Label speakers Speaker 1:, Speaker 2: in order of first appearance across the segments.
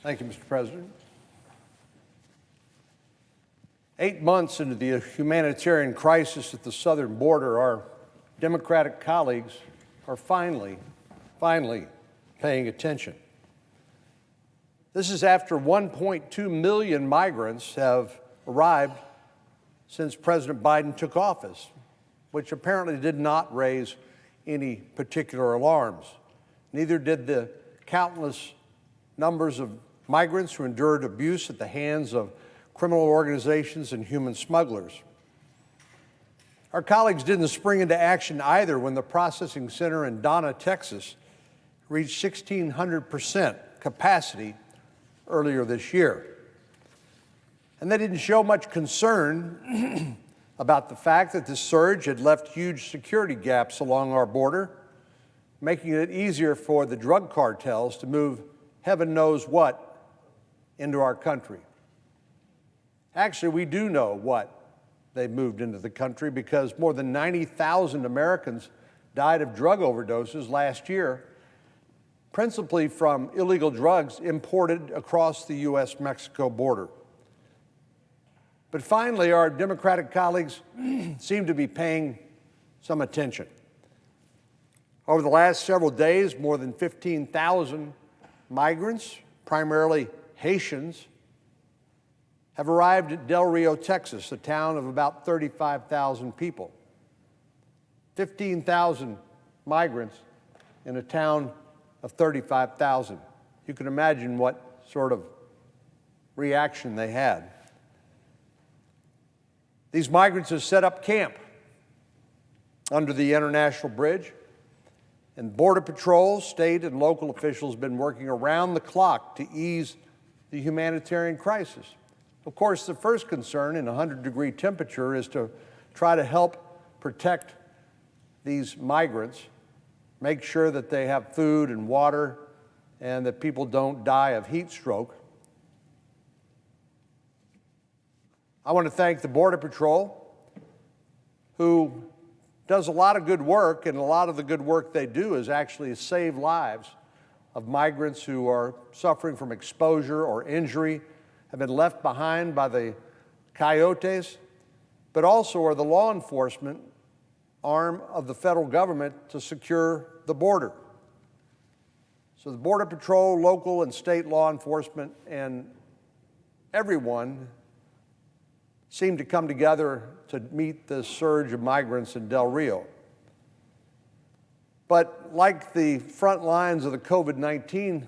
Speaker 1: Thank you, Mr. President. 8 months into the humanitarian crisis at the southern border, our Democratic colleagues are finally paying attention. This is after 1.2 million migrants have arrived since President Biden took office, which apparently did not raise any particular alarms. Neither did the countless numbers of migrants who endured abuse at the hands of criminal organizations and human smugglers. Our colleagues didn't spring into action either when the processing center in Donna, Texas, reached 1,600% capacity earlier this year. And they didn't show much concern about the fact that this surge had left huge security gaps along our border, making it easier for the drug cartels to move heaven knows what into our country. Actually, we do know what they moved into the country because more than 90,000 Americans died of drug overdoses last year, principally from illegal drugs imported across the U.S.-Mexico border. But finally, our Democratic colleagues seem to be paying some attention. Over the last several days, more than 15,000 migrants, primarily Haitians, have arrived at Del Rio, Texas, a town of about 35,000 people. 15,000 migrants in a town of 35,000. You can imagine what sort of reaction they had. These migrants have set up camp under the International Bridge, and Border Patrol, state and local officials have been working around the clock to ease the humanitarian crisis. Of course, the first concern in a 100-degree temperature is to try to help protect these migrants, make sure that they have food and water, and that people don't die of heat stroke. I want to thank the Border Patrol, who does a lot of good work, and a lot of the good work they do is actually save lives of migrants who are suffering from exposure or injury, have been left behind by the coyotes, but also are the law enforcement arm of the federal government to secure the border. So the Border Patrol, local and state law enforcement, and everyone seem to come together to meet the surge of migrants in Del Rio. But like the front lines of the COVID-19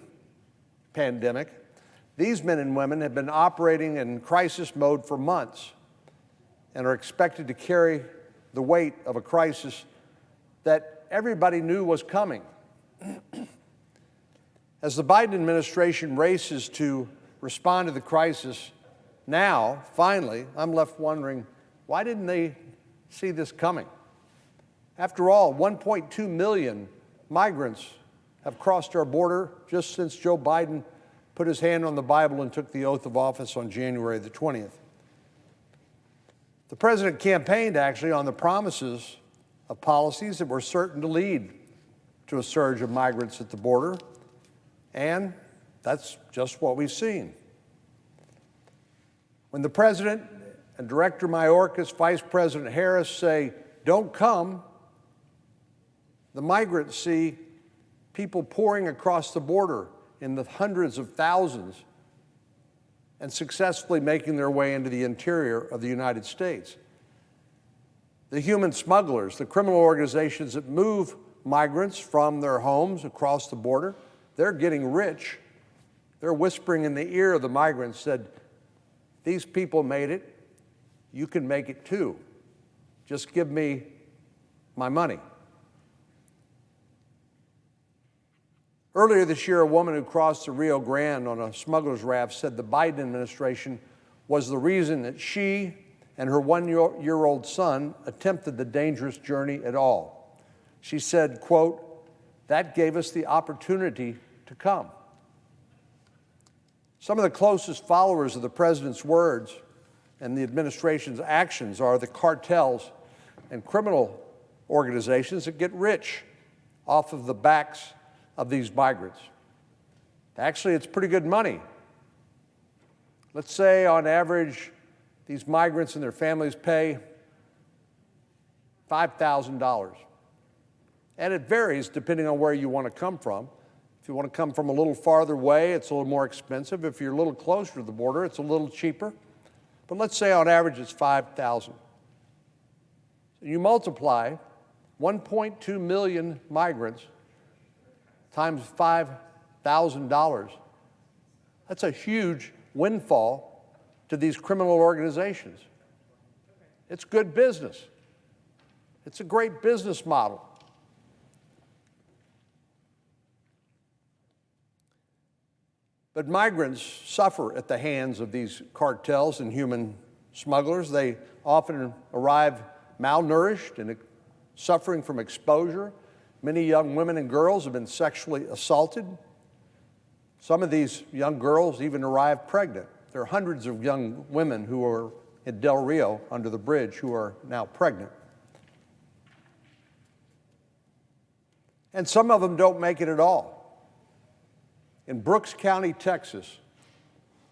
Speaker 1: pandemic, these men and women have been operating in crisis mode for months and are expected to carry the weight of a crisis that everybody knew was coming. As the Biden administration races to respond to the crisis now, finally, I'm left wondering, why didn't they see this coming? After all, 1.2 million migrants have crossed our border just since Joe Biden put his hand on the Bible and took the oath of office on January the 20th. The president campaigned actually on the promises of policies that were certain to lead to a surge of migrants at the border, and that's just what we've seen. When the president and Director Mayorkas, Vice President Harris say, "Don't come," the migrants see people pouring across the border in the hundreds of thousands and successfully making their way into the interior of the United States. The human smugglers, the criminal organizations that move migrants from their homes across the border, they're getting rich. They're whispering in the ear of the migrants, said, "These people made it, you can make it too. Just give me my money." Earlier this year, a woman who crossed the Rio Grande on a smuggler's raft said the Biden administration was the reason that she and her one-year-old son attempted the dangerous journey at all. She said, quote, "That gave us the opportunity to come." Some of the closest followers of the president's words and the administration's actions are the cartels and criminal organizations that get rich off of the backs of these migrants. Actually, it's pretty good money Let's say on average, these migrants and their families pay $5,000. And it varies depending on where you want to come from. If you want to come from a little farther away, it's a little more expensive. If you're a little closer to the border, it's a little cheaper. But let's say on average it's $5,000. You multiply 1.2 million migrants times $5,000. That's a huge windfall to these criminal organizations. It's good business. It's a great business model. But migrants suffer at the hands of these cartels and human smugglers. They often arrive malnourished and suffering from exposure. Many young women and girls have been sexually assaulted. Some of these young girls even arrive pregnant. There are hundreds of young women who are in Del Rio under the bridge who are now pregnant. And some of them don't make it at all. In Brooks County, Texas,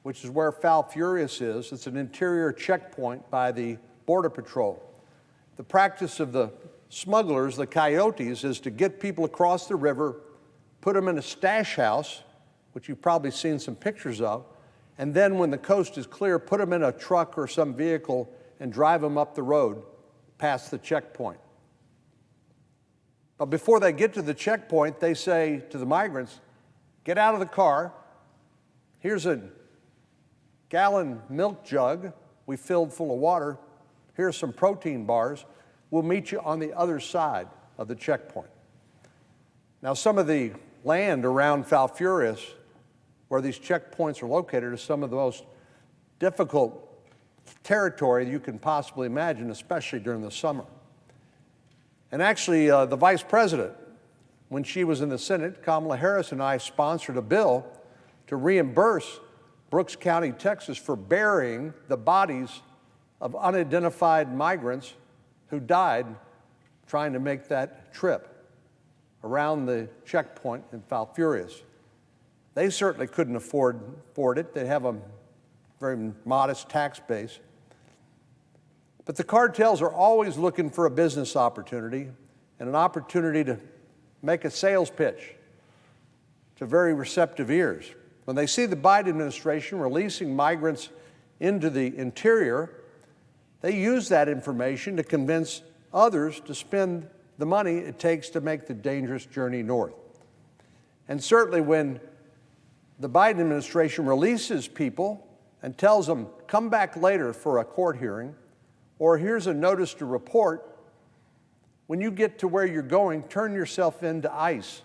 Speaker 1: which is where Falfurrias is, it's an interior checkpoint by the Border Patrol. The practice of the smugglers, the coyotes, is to get people across the river, put them in a stash house, which you've probably seen some pictures of, and then when the coast is clear, put them in a truck or some vehicle and drive them up the road past the checkpoint. But before they get to the checkpoint, they say to the migrants, get out of the car. Here's a gallon milk jug we filled full of water. Here's some protein bars. We'll meet you on the other side of the checkpoint. Now, some of the land around Falfurrias, where these checkpoints are located, is some of the most difficult territory you can possibly imagine, especially during the summer. And actually, the vice president, when she was in the Senate, Kamala Harris and I sponsored a bill to reimburse Brooks County, Texas, for burying the bodies of unidentified migrants who died trying to make that trip around the checkpoint in Falfurrias. They certainly couldn't afford it. They have a very modest tax base. But the cartels are always looking for a business opportunity and an opportunity to make a sales pitch to very receptive ears. When they see the Biden administration releasing migrants into the interior, they use that information to convince others to spend the money it takes to make the dangerous journey north. And certainly when the Biden administration releases people and tells them, come back later for a court hearing, or here's a notice to report, when you get to where you're going, turn yourself into ICE,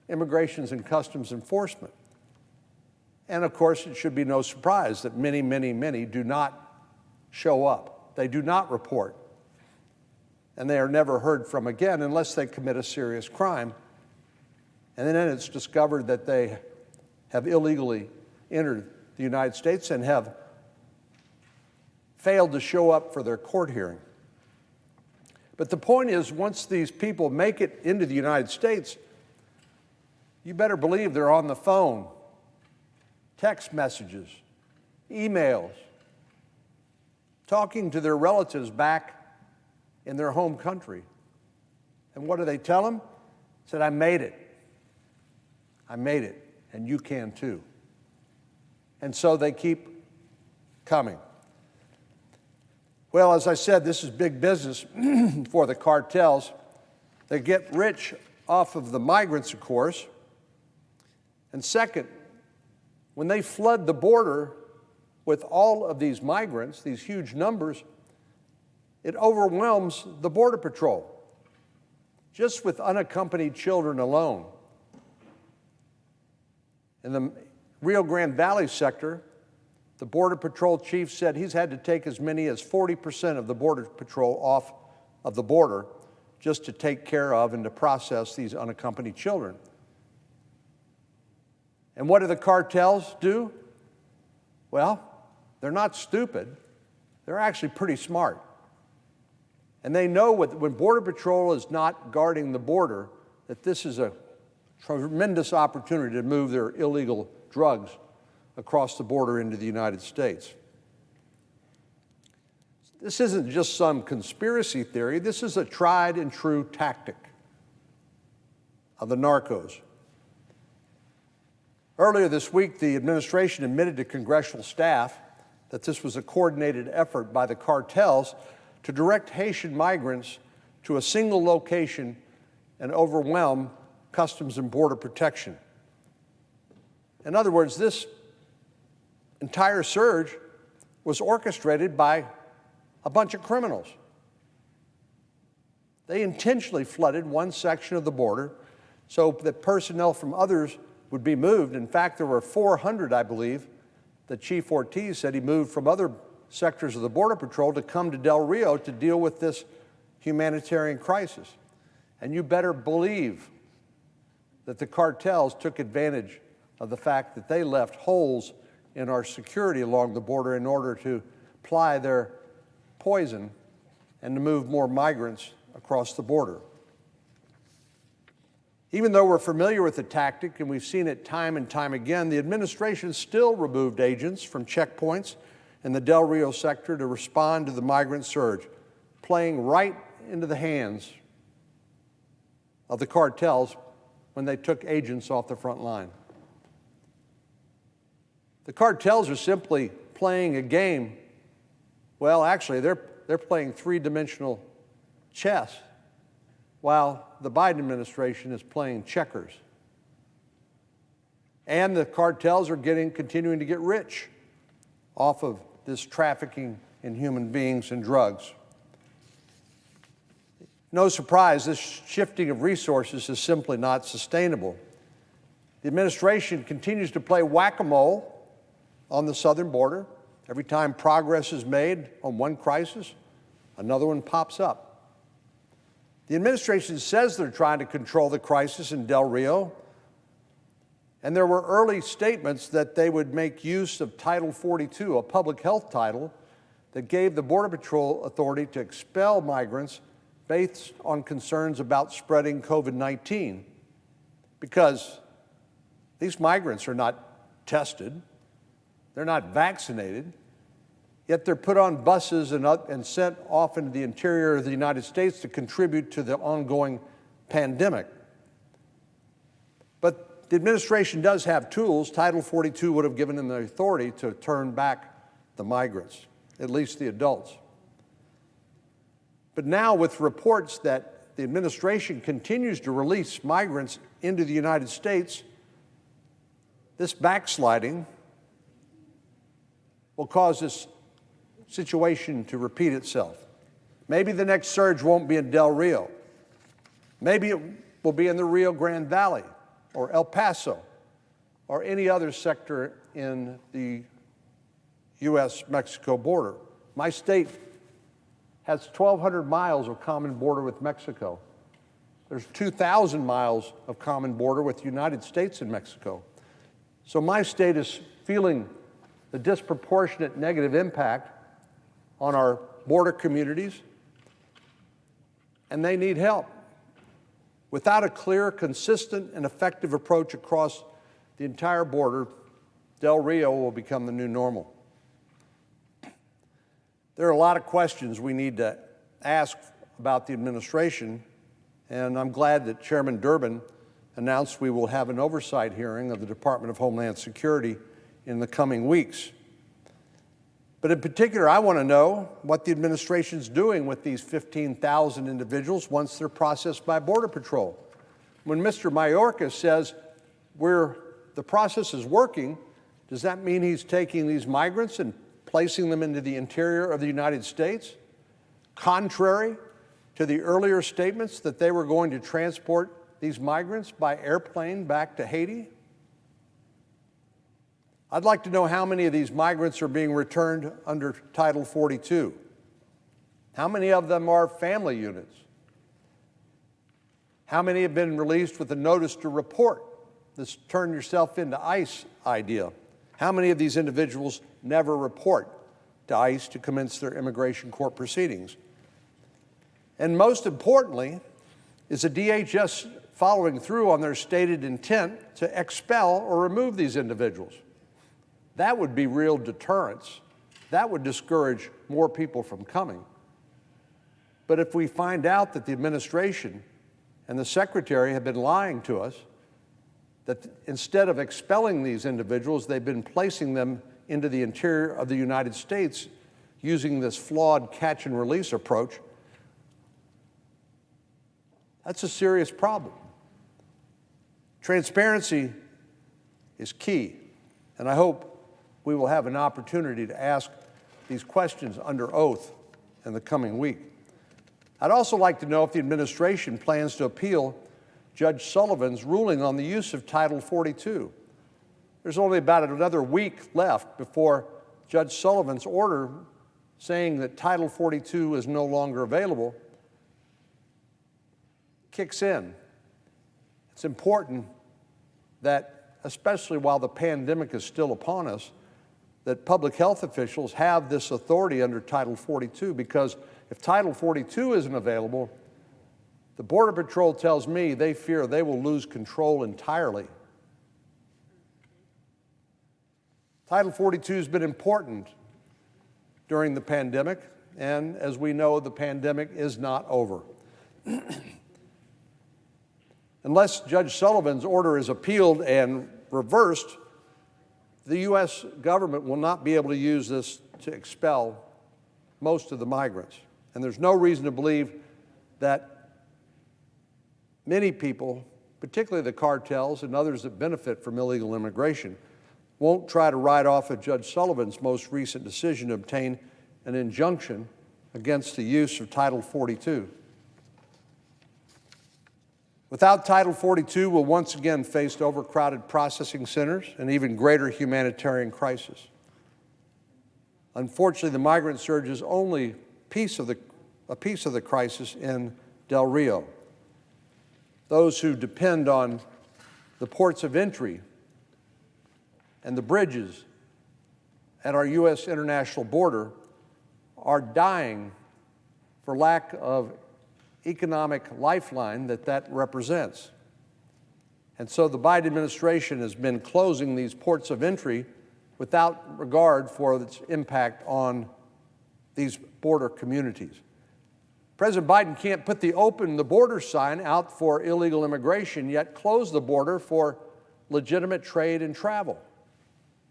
Speaker 1: Immigration and Customs Enforcement. And of course, it should be no surprise that many, many, many do not show up. They do not report. And they are never heard from again unless they commit a serious crime. And then it's discovered that they have illegally entered the United States and have failed to show up for their court hearing. But the point is, once these people make it into the United States, you better believe they're on the phone, text messages, emails, talking to their relatives back in their home country. And what do they tell them? Said, I made it. I made it, and you can too. And so they keep coming. Well, as I said, this is big business for the cartels. They get rich off of the migrants, of course. And second, when they flood the border with all of these migrants, these huge numbers, it overwhelms the Border Patrol. Just with unaccompanied children alone. In the Rio Grande Valley sector, the Border Patrol chief said he's had to take as many as 40% of the Border Patrol off of the border just to take care of and to process these unaccompanied children. And what do the cartels do? Well, they're not stupid. They're actually pretty smart. And they know when Border Patrol is not guarding the border, that this is a tremendous opportunity to move their illegal drugs across the border into the United States. This isn't just some conspiracy theory. This is a tried and true tactic of the narcos. Earlier this week, the administration admitted to congressional staff that this was a coordinated effort by the cartels to direct Haitian migrants to a single location and overwhelm Customs and Border Protection. In other words, this entire surge was orchestrated by a bunch of criminals. They intentionally flooded one section of the border so that personnel from others would be moved. In fact, there were 400, I believe, that Chief Ortiz said he moved from other sectors of the Border Patrol to come to Del Rio to deal with this humanitarian crisis. And you better believe that the cartels took advantage of the fact that they left holes in our security along the border in order to ply their poison and to move more migrants across the border. Even though we're familiar with the tactic and we've seen it time and time again, the administration still removed agents from checkpoints in the Del Rio sector to respond to the migrant surge, playing right into the hands of the cartels when they took agents off the front line. The cartels are simply playing a game. Well, actually, they're playing three-dimensional chess while the Biden administration is playing checkers. And the cartels are continuing to get rich off of this trafficking in human beings and drugs. No surprise, this shifting of resources is simply not sustainable. The administration continues to play whack-a-mole on the southern border. Every time progress is made on one crisis, another one pops up. The administration says they're trying to control the crisis in Del Rio, and there were early statements that they would make use of Title 42, a public health title that gave the Border Patrol authority to expel migrants based on concerns about spreading COVID-19, because these migrants are not tested, they're not vaccinated, yet they're put on buses and sent off into the interior of the United States to contribute to the ongoing pandemic. But the administration does have tools. Title 42 would have given them the authority to turn back the migrants, at least the adults. But now, with reports that the administration continues to release migrants into the United States, this backsliding will cause this situation to repeat itself. Maybe the next surge won't be in Del Rio. Maybe it will be in the Rio Grande Valley or El Paso or any other sector in the U.S.-Mexico border. My state has 1,200 miles of common border with Mexico. There's 2,000 miles of common border with the United States and Mexico. So my state is feeling the disproportionate negative impact on our border communities, and they need help. Without a clear, consistent, and effective approach across the entire border, Del Rio will become the new normal. There are a lot of questions we need to ask about the administration, and I'm glad that Chairman Durbin announced we will have an oversight hearing of the Department of Homeland Security in the coming weeks. But in particular, I want to know what the administration's doing with these 15,000 individuals once they're processed by Border Patrol. When Mr. Mayorkas says the process is working, does that mean he's taking these migrants and placing them into the interior of the United States, contrary to the earlier statements that they were going to transport these migrants by airplane back to Haiti? I'd like to know how many of these migrants are being returned under Title 42. How many of them are family units? How many have been released with a notice to report, this turn yourself into ICE idea? How many of these individuals never report to ICE to commence their immigration court proceedings? And most importantly, is the DHS following through on their stated intent to expel or remove these individuals? That would be real deterrence. That would discourage more people from coming. But if we find out that the administration and the secretary have been lying to us, that instead of expelling these individuals, they've been placing them into the interior of the United States using this flawed catch and release approach, that's a serious problem. Transparency is key, and I hope we will have an opportunity to ask these questions under oath in the coming week. I'd also like to know if the administration plans to appeal Judge Sullivan's ruling on the use of Title 42. There's only about another week left before Judge Sullivan's order saying that Title 42 is no longer available kicks in. It's important that, especially while the pandemic is still upon us, that public health officials have this authority under Title 42, because if Title 42 isn't available, the Border Patrol tells me they fear they will lose control entirely. Title 42 has been important during the pandemic, and as we know, the pandemic is not over. Unless Judge Sullivan's order is appealed and reversed, the U.S. government will not be able to use this to expel most of the migrants. And there's no reason to believe that many people, particularly the cartels and others that benefit from illegal immigration, won't try to write off of Judge Sullivan's most recent decision to obtain an injunction against the use of Title 42. Without Title 42, we'll once again face overcrowded processing centers and even greater humanitarian crisis. Unfortunately, the migrant surge is only a piece of the crisis in Del Rio. Those who depend on the ports of entry and the bridges at our U.S. international border are dying for lack of economic lifeline that represents. And so the Biden administration has been closing these ports of entry without regard for its impact on these border communities. President Biden can't put the open the border sign out for illegal immigration, yet close the border for legitimate trade and travel.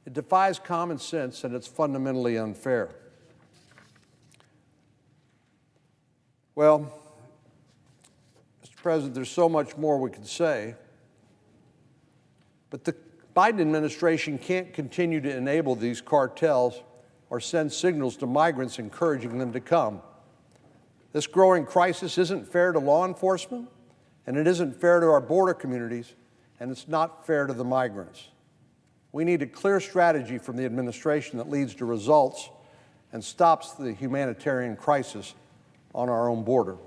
Speaker 1: It defies common sense, and it's fundamentally unfair. Well, Mr. President, there's so much more we could say, but the Biden administration can't continue to enable these cartels or send signals to migrants encouraging them to come. This growing crisis isn't fair to law enforcement, and it isn't fair to our border communities, and it's not fair to the migrants. We need a clear strategy from the administration that leads to results and stops the humanitarian crisis on our own border.